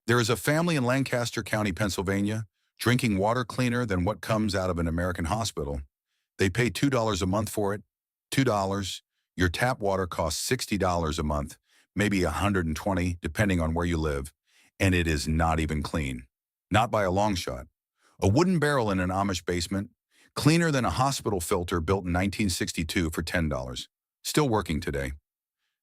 There is a family in Lancaster County, Pennsylvania, drinking water cleaner than what comes out of an American hospital. They pay $2 a month for it. $2. Your tap water costs $60 a month, maybe $120 depending on where you live, and it is not even clean. Not by a long shot. A wooden barrel in an Amish basement, cleaner than a hospital filter built in 1962 for $10. Still working today.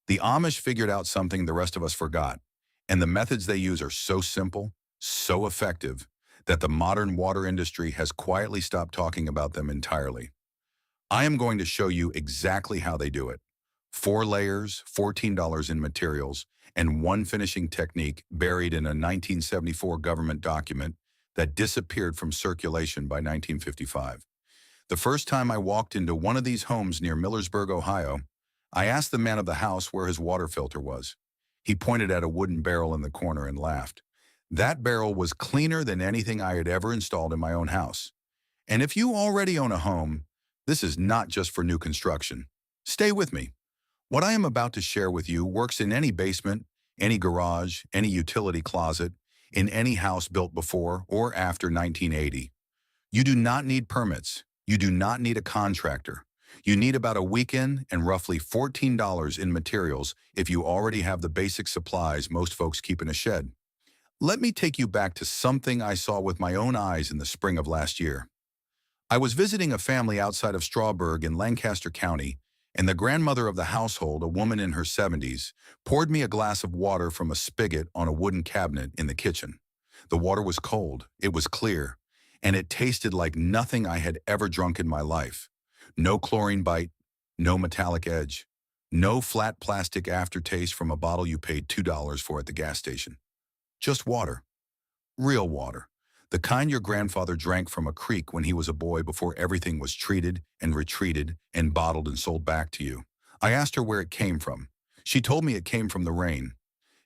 The Amish figured out something the rest of us forgot, and the methods they use are so simple, so effective, that the modern water industry has quietly stopped talking about them entirely. I am going to show you exactly how they do it. 4 layers, $14 in materials, and one finishing technique buried in a 1974 government document that disappeared from circulation by 1955. The first time I walked into one of these homes near Millersburg, Ohio, I asked the man of the house where his water filter was. He pointed at a wooden barrel in the corner and laughed. That barrel was cleaner than anything I had ever installed in my own house. And if you already own a home, this is not just for new construction. Stay with me. What I am about to share with you works in any basement, any garage, any utility closet, in any house built before or after 1980. You do not need permits. You do not need a contractor. You need about a weekend and roughly $14 in materials if you already have the basic supplies most folks keep in a shed. Let me take you back to something I saw with my own eyes in the spring of last year. I was visiting a family outside of Strawburg in Lancaster County, and the grandmother of the household, a woman in her 70s, poured me a glass of water from a spigot on a wooden cabinet in the kitchen. The water was cold, it was clear, and it tasted like nothing I had ever drunk in my life. No chlorine bite, no metallic edge, no flat plastic aftertaste from a bottle you paid $2 for at the gas station. Just water. Real water. The kind your grandfather drank from a creek when he was a boy before everything was treated and retreated and bottled and sold back to you. I asked her where it came from. She told me it came from the rain.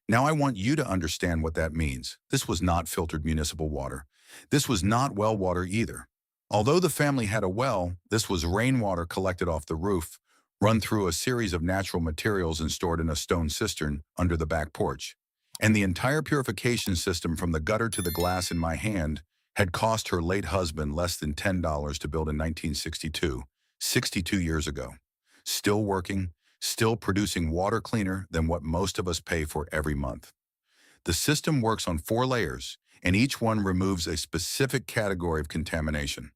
Now I want you to understand what that means. This was not filtered municipal water. This was not well water either. Although the family had a well, this was rainwater collected off the roof, run through a series of natural materials and stored in a stone cistern under the back porch. And the entire purification system from the gutter to the glass in my hand had cost her late husband less than $10 to build in 1962, 62 years ago. Still working, still producing water cleaner than what most of us pay for every month. The system works on 4 layers, and each one removes a specific category of contamination.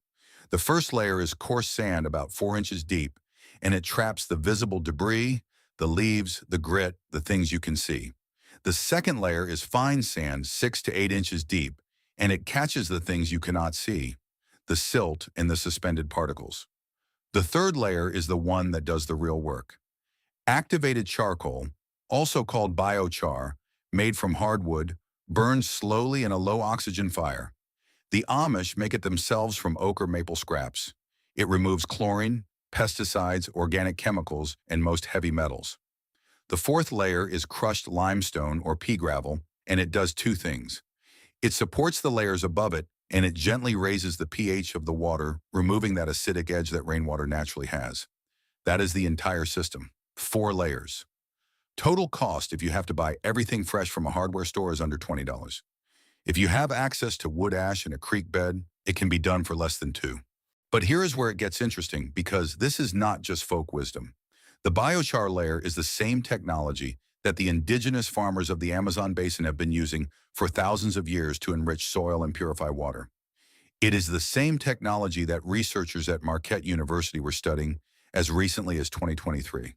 The first layer is coarse sand about 4 inches deep, and it traps the visible debris, the leaves, the grit, the things you can see. The second layer is fine sand 6 to 8 inches deep, and it catches the things you cannot see, the silt and the suspended particles. The third layer is the one that does the real work. Activated charcoal, also called biochar, made from hardwood, burns slowly in a low-oxygen fire. The Amish make it themselves from oak or maple scraps. It removes chlorine, pesticides, organic chemicals, and most heavy metals. The fourth layer is crushed limestone or pea gravel, and it does 2 things. It supports the layers above it, and it gently raises the pH of the water, removing that acidic edge that rainwater naturally has. That is the entire system. 4 layers. Total cost if you have to buy everything fresh from a hardware store is under $20. If you have access to wood ash and a creek bed, it can be done for less than 2. But here is where it gets interesting, because this is not just folk wisdom. The biochar layer is the same technology that the indigenous farmers of the Amazon basin have been using for thousands of years to enrich soil and purify water. It is the same technology that researchers at Marquette University were studying as recently as 2023.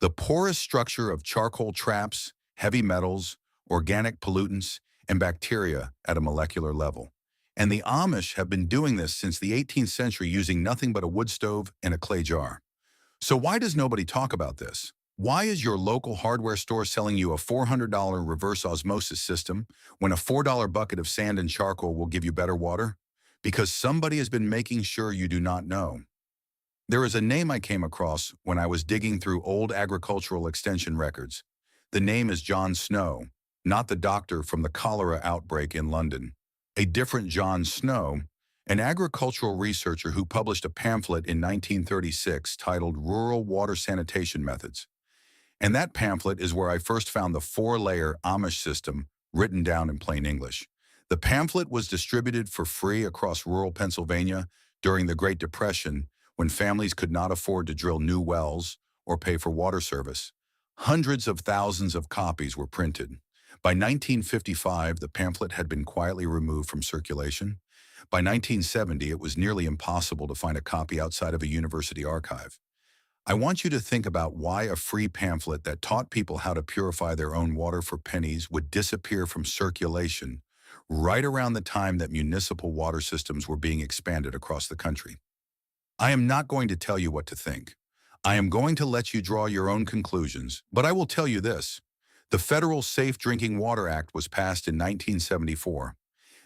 The porous structure of charcoal traps heavy metals, organic pollutants, and bacteria at a molecular level. And the Amish have been doing this since the 18th century using nothing but a wood stove and a clay jar. So why does nobody talk about this? Why is your local hardware store selling you a $400 reverse osmosis system when a $4 bucket of sand and charcoal will give you better water? Because somebody has been making sure you do not know. There is a name I came across when I was digging through old agricultural extension records. The name is John Snow, not the doctor from the cholera outbreak in London. A different John Snow, an agricultural researcher who published a pamphlet in 1936 titled Rural Water Sanitation Methods. And that pamphlet is where I first found the 4-layer Amish system written down in plain English. The pamphlet was distributed for free across rural Pennsylvania during the Great Depression when families could not afford to drill new wells or pay for water service. Hundreds of thousands of copies were printed. By 1955, the pamphlet had been quietly removed from circulation. By 1970, it was nearly impossible to find a copy outside of a university archive. I want you to think about why a free pamphlet that taught people how to purify their own water for pennies would disappear from circulation right around the time that municipal water systems were being expanded across the country. I am not going to tell you what to think. I am going to let you draw your own conclusions, but I will tell you this. The Federal Safe Drinking Water Act was passed in 1974.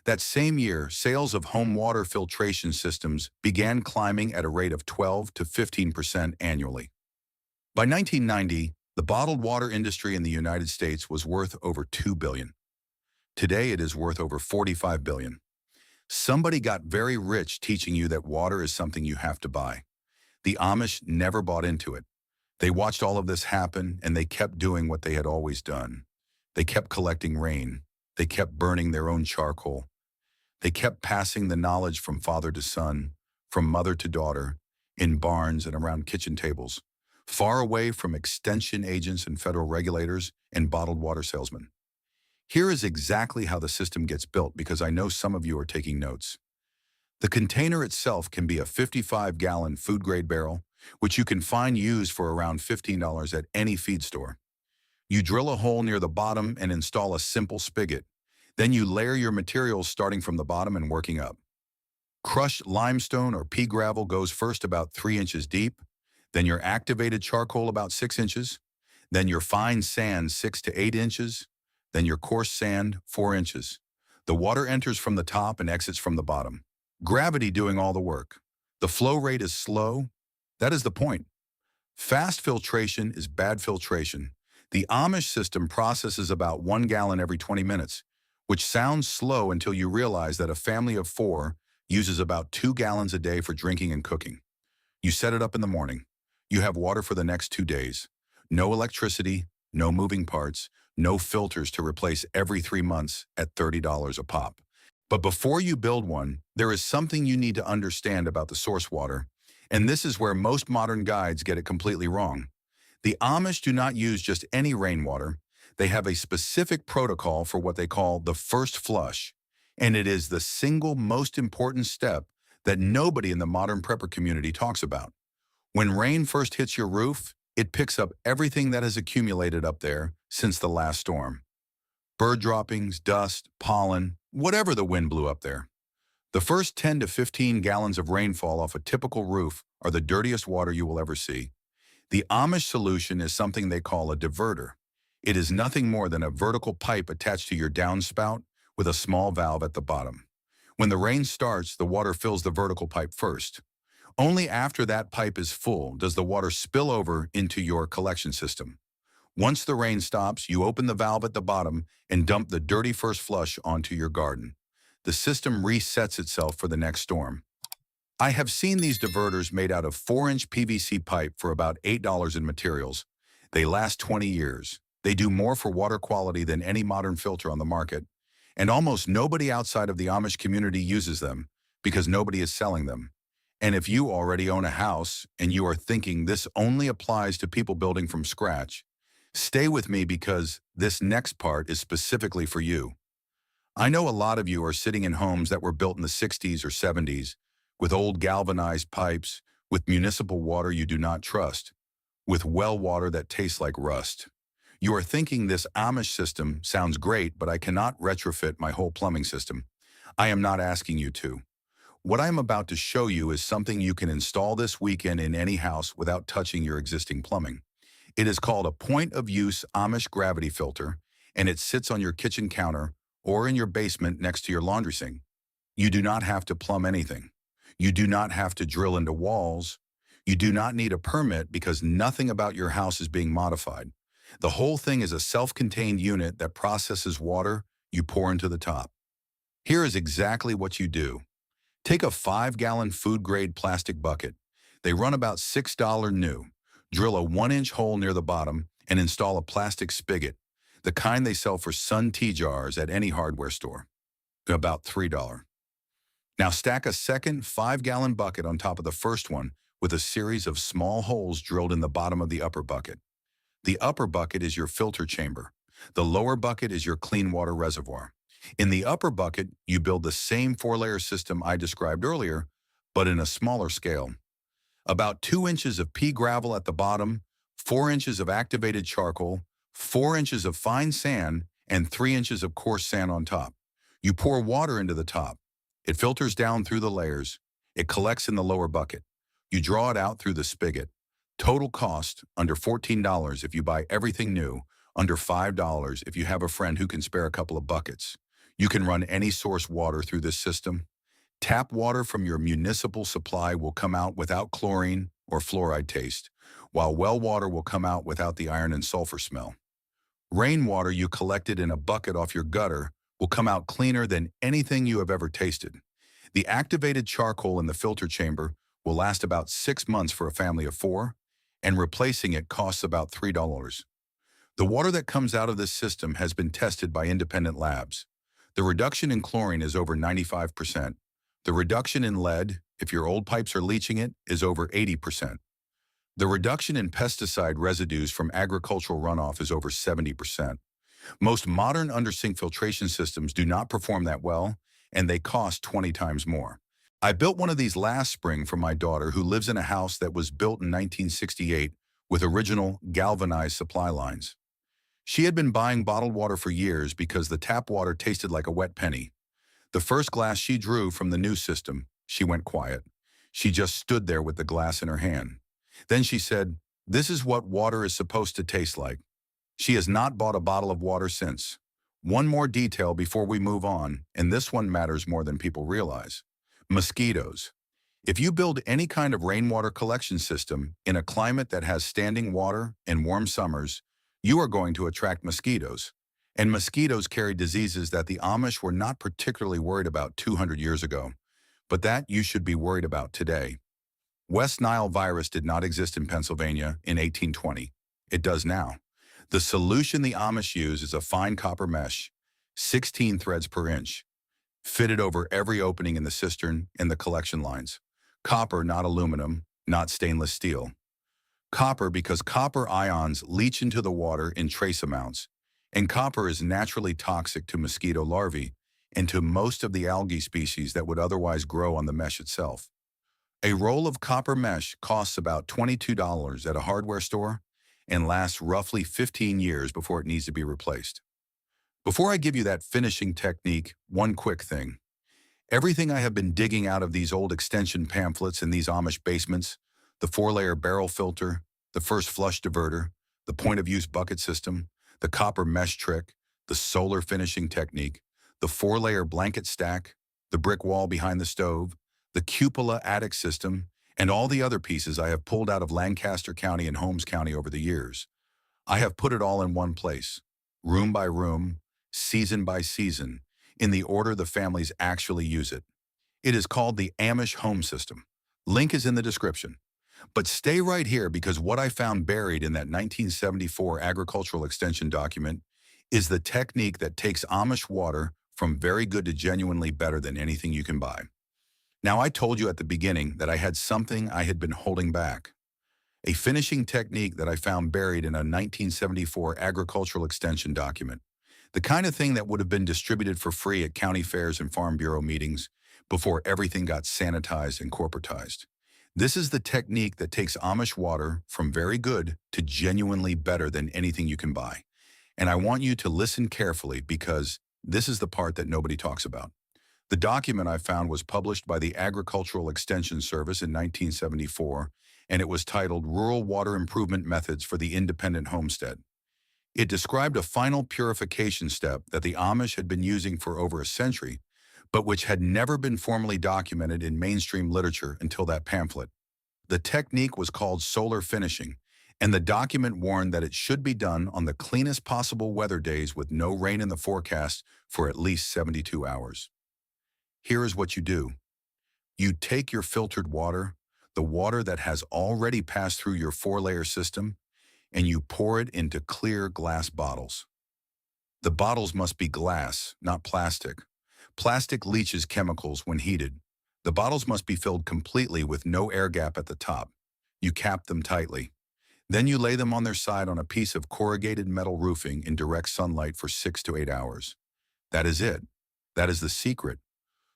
That same year, sales of home water filtration systems began climbing at a rate of 12 to 15% annually. By 1990, the bottled water industry in the United States was worth over $2 billion. Today, it is worth over $45 billion. Somebody got very rich teaching you that water is something you have to buy. The Amish never bought into it. They watched all of this happen, and they kept doing what they had always done. They kept collecting rain. They kept burning their own charcoal. They kept passing the knowledge from father to son, from mother to daughter, in barns and around kitchen tables, far away from extension agents and federal regulators and bottled water salesmen. Here is exactly how the system gets built, because I know some of you are taking notes. The container itself can be a 55-gallon food-grade barrel, which you can find used for around $15 at any feed store. You drill a hole near the bottom and install a simple spigot. Then you layer your materials starting from the bottom and working up. Crushed limestone or pea gravel goes first about 3 inches deep, then your activated charcoal about 6 inches, then your fine sand 6 to 8 inches, then your coarse sand 4 inches. The water enters from the top and exits from the bottom. Gravity doing all the work. The flow rate is slow. That is the point. Fast filtration is bad filtration. The Amish system processes about 1 gallon every 20 minutes, which sounds slow until you realize that a family of 4 uses about 2 gallons a day for drinking and cooking. You set it up in the morning. You have water for the next 2 days. No electricity, no moving parts, no filters to replace every 3 months at $30 a pop. But before you build one, there is something you need to understand about the source water, and this is where most modern guides get it completely wrong. The Amish do not use just any rainwater. They have a specific protocol for what they call the first flush, and it is the single most important step that nobody in the modern prepper community talks about. When rain first hits your roof, it picks up everything that has accumulated up there since the last storm. Bird droppings, dust, pollen, whatever the wind blew up there. The first 10 to 15 gallons of rainfall off a typical roof are the dirtiest water you will ever see. The Amish solution is something they call a diverter. It is nothing more than a vertical pipe attached to your downspout with a small valve at the bottom. When the rain starts, the water fills the vertical pipe first. Only after that pipe is full does the water spill over into your collection system. Once the rain stops, you open the valve at the bottom and dump the dirty first flush onto your garden. The system resets itself for the next storm. I have seen these diverters made out of 4-inch PVC pipe for about $8 in materials. They last 20 years. They do more for water quality than any modern filter on the market, and almost nobody outside of the Amish community uses them because nobody is selling them. And if you already own a house and you are thinking this only applies to people building from scratch, stay with me because this next part is specifically for you. I know a lot of you are sitting in homes that were built in the 60s or 70s, with old galvanized pipes, with municipal water you do not trust, with well water that tastes like rust. You are thinking this Amish system sounds great, but I cannot retrofit my whole plumbing system. I am not asking you to. What I am about to show you is something you can install this weekend in any house without touching your existing plumbing. It is called a point-of-use Amish gravity filter, and it sits on your kitchen counter or in your basement next to your laundry sink. You do not have to plumb anything. You do not have to drill into walls. You do not need a permit because nothing about your house is being modified. The whole thing is a self-contained unit that processes water you pour into the top. Here is exactly what you do. Take a 5-gallon food-grade plastic bucket. They run about $6 new. Drill a 1-inch hole near the bottom and install a plastic spigot. the kind they sell for Sun tea jars at any hardware store, about $3. Now stack a second 5-gallon bucket on top of the first one with a series of small holes drilled in the bottom of the upper bucket. The upper bucket is your filter chamber. The lower bucket is your clean water reservoir. In the upper bucket, you build the same 4-layer system I described earlier, but in a smaller scale. About 2 inches of pea gravel at the bottom, 4 inches of activated charcoal, 4 inches of fine sand, and 3 inches of coarse sand on top. You pour water into the top. It filters down through the layers. It collects in the lower bucket. You draw it out through the spigot. Total cost, under $14 if you buy everything new, under $5 if you have a friend who can spare a couple of buckets. You can run any source water through this system. Tap water from your municipal supply will come out without chlorine or fluoride taste, while well water will come out without the iron and sulfur smell. Rainwater you collected in a bucket off your gutter will come out cleaner than anything you have ever tasted. The activated charcoal in the filter chamber will last about 6 months for a family of 4, and replacing it costs about $3. The water that comes out of this system has been tested by independent labs. The reduction in chlorine is over 95%. The reduction in lead, if your old pipes are leaching it, is over 80%. The reduction in pesticide residues from agricultural runoff is over 70%. Most modern under-sink filtration systems do not perform that well, and they cost 20 times more. I built one of these last spring for my daughter who lives in a house that was built in 1968 with original galvanized supply lines. She had been buying bottled water for years because the tap water tasted like a wet penny. The first glass she drew from the new system, she went quiet. She just stood there with the glass in her hand. Then she said, "This is what water is supposed to taste like." She has not bought a bottle of water since. One more detail before we move on, and this one matters more than people realize. Mosquitoes. If you build any kind of rainwater collection system in a climate that has standing water and warm summers, you are going to attract mosquitoes. And mosquitoes carry diseases that the Amish were not particularly worried about 200 years ago, but that you should be worried about today. West Nile virus did not exist in Pennsylvania in 1820. It does now. The solution the Amish use is a fine copper mesh, 16 threads per inch, fitted over every opening in the cistern and the collection lines. Copper, not aluminum, not stainless steel. Copper because copper ions leach into the water in trace amounts, and copper is naturally toxic to mosquito larvae and to most of the algae species that would otherwise grow on the mesh itself. A roll of copper mesh costs about $22 at a hardware store and lasts roughly 15 years before it needs to be replaced. Before I give you that finishing technique, one quick thing. Everything I have been digging out of these old extension pamphlets in these Amish basements, the 4-layer barrel filter, the first flush diverter, the point-of-use bucket system, the copper mesh trick, the solar finishing technique, the 4-layer blanket stack, the brick wall behind the stove, the cupola attic system, and all the other pieces I have pulled out of Lancaster County and Holmes County over the years. I have put it all in one place, room by room, season by season, in the order the families actually use it. It is called the Amish Home System. Link is in the description. But stay right here because what I found buried in that 1974 agricultural extension document is the technique that takes Amish water from very good to genuinely better than anything you can buy. Now, I told you at the beginning that I had something I had been holding back. A finishing technique that I found buried in a 1974 agricultural extension document. The kind of thing that would have been distributed for free at county fairs and farm bureau meetings before everything got sanitized and corporatized. This is the technique that takes Amish water from very good to genuinely better than anything you can buy. And I want you to listen carefully because this is the part that nobody talks about. The document I found was published by the Agricultural Extension Service in 1974, and it was titled Rural Water Improvement Methods for the Independent Homestead. It described a final purification step that the Amish had been using for over a century, but which had never been formally documented in mainstream literature until that pamphlet. The technique was called solar finishing, and the document warned that it should be done on the cleanest possible weather days with no rain in the forecast for at least 72 hours. Here is what you do. You take your filtered water, the water that has already passed through your 4-layer system, and you pour it into clear glass bottles. The bottles must be glass, not plastic. Plastic leaches chemicals when heated. The bottles must be filled completely with no air gap at the top. You cap them tightly. Then you lay them on their side on a piece of corrugated metal roofing in direct sunlight for 6 to 8 hours. That is it. That is the secret.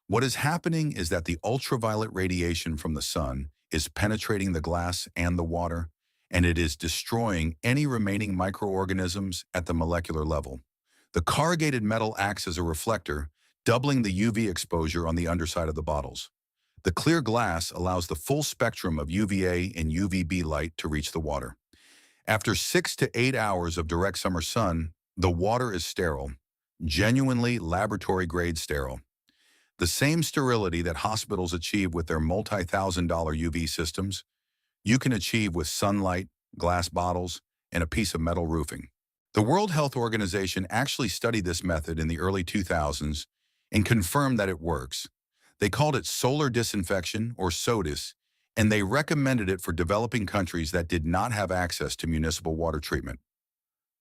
What is happening is that the ultraviolet radiation from the sun is penetrating the glass and the water, and it is destroying any remaining microorganisms at the molecular level. The corrugated metal acts as a reflector, doubling the UV exposure on the underside of the bottles. The clear glass allows the full spectrum of UVA and UVB light to reach the water. After 6 to 8 hours of direct summer sun, the water is sterile, genuinely laboratory-grade sterile. The same sterility that hospitals achieve with their multi-thousand-dollar UV systems, you can achieve with sunlight, glass bottles, and a piece of metal roofing. The World Health Organization actually studied this method in the early 2000s and confirmed that it works. They called it solar disinfection, or SODIS, and they recommended it for developing countries that did not have access to municipal water treatment.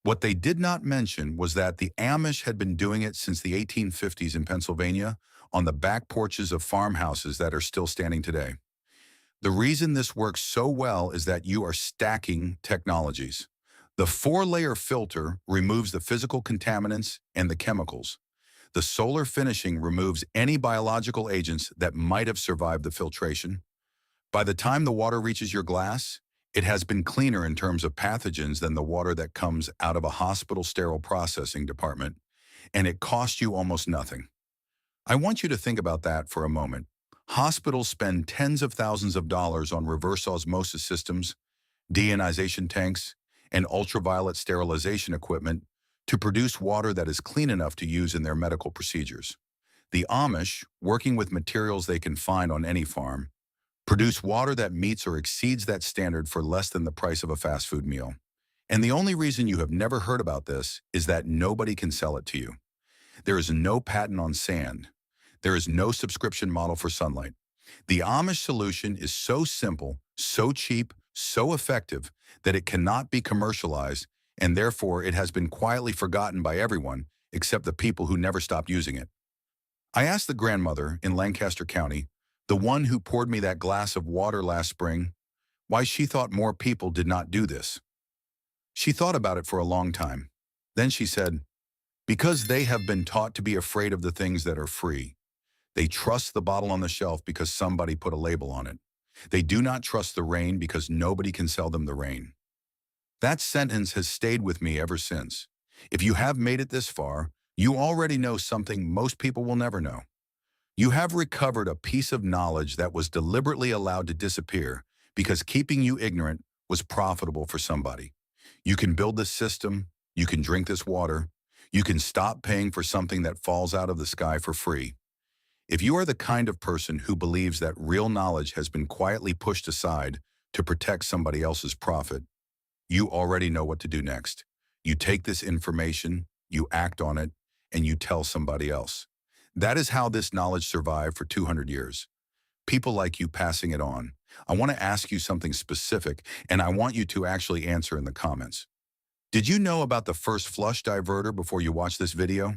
What they did not mention was that the Amish had been doing it since the 1850s in Pennsylvania on the back porches of farmhouses that are still standing today. The reason this works so well is that you are stacking technologies. The 4-layer filter removes the physical contaminants and the chemicals. The solar finishing removes any biological agents that might have survived the filtration. By the time the water reaches your glass, it has been cleaner in terms of pathogens than the water that comes out of a hospital sterile processing department, and it costs you almost nothing. I want you to think about that for a moment. Hospitals spend tens of thousands of dollars on reverse osmosis systems, deionization tanks, and ultraviolet sterilization equipment to produce water that is clean enough to use in their medical procedures. The Amish, working with materials they can find on any farm, produce water that meets or exceeds that standard for less than the price of a fast food meal. And the only reason you have never heard about this is that nobody can sell it to you. There is no patent on sand. There is no subscription model for sunlight. The Amish solution is so simple, so cheap, so effective that it cannot be commercialized, and therefore it has been quietly forgotten by everyone except the people who never stopped using it. I asked the grandmother in Lancaster County, the one who poured me that glass of water last spring, why she thought more people did not do this. She thought about it for a long time. Then she said, because they have been taught to be afraid of the things that are free. They trust the bottle on the shelf because somebody put a label on it. They do not trust the rain because nobody can sell them the rain. That sentence has stayed with me ever since. If you have made it this far, you already know something most people will never know. You have recovered a piece of knowledge that was deliberately allowed to disappear because keeping you ignorant was profitable for somebody. You can build this system, you can drink this water, you can stop paying for something that falls out of the sky for free. If you are the kind of person who believes that real knowledge has been quietly pushed aside to protect somebody else's profit, you already know what to do next. You take this information, you act on it, and you tell somebody else. That is how this knowledge survived for 200 years. People like you passing it on. I want to ask you something specific, and I want you to actually answer in the comments. Did you know about the first flush diverter before you watch this video?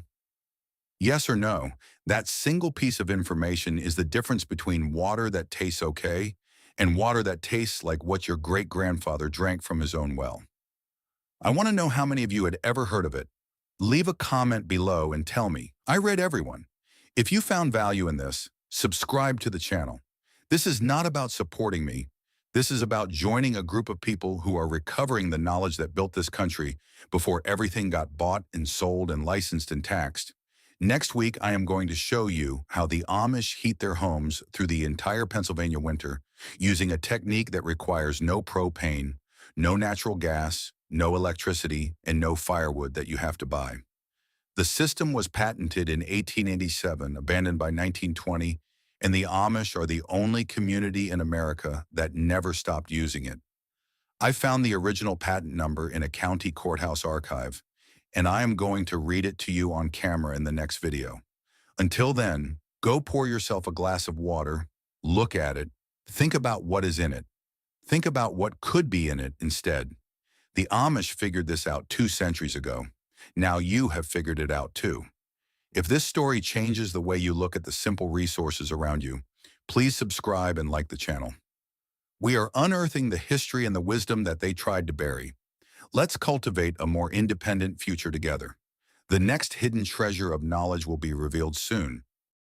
Yes or no, that single piece of information is the difference between water that tastes okay and water that tastes like what your great-grandfather drank from his own well. I want to know how many of you had ever heard of it. Leave a comment below and tell me. I read everyone. If you found value in this, subscribe to the channel. This is not about supporting me. This is about joining a group of people who are recovering the knowledge that built this country before everything got bought and sold and licensed and taxed. Next week, I am going to show you how the Amish heat their homes through the entire Pennsylvania winter using a technique that requires no propane, no natural gas, no electricity, and no firewood that you have to buy. The system was patented in 1887, abandoned by 1920, and the Amish are the only community in America that never stopped using it. I found the original patent number in a county courthouse archive, and I am going to read it to you on camera in the next video. Until then, go pour yourself a glass of water, look at it, think about what is in it. Think about what could be in it instead. The Amish figured this out 2 centuries ago. Now you have figured it out too. If this story changes the way you look at the simple resources around you, please subscribe and like the channel. We are unearthing the history and the wisdom that they tried to bury. Let's cultivate a more independent future together. The next hidden treasure of knowledge will be revealed soon,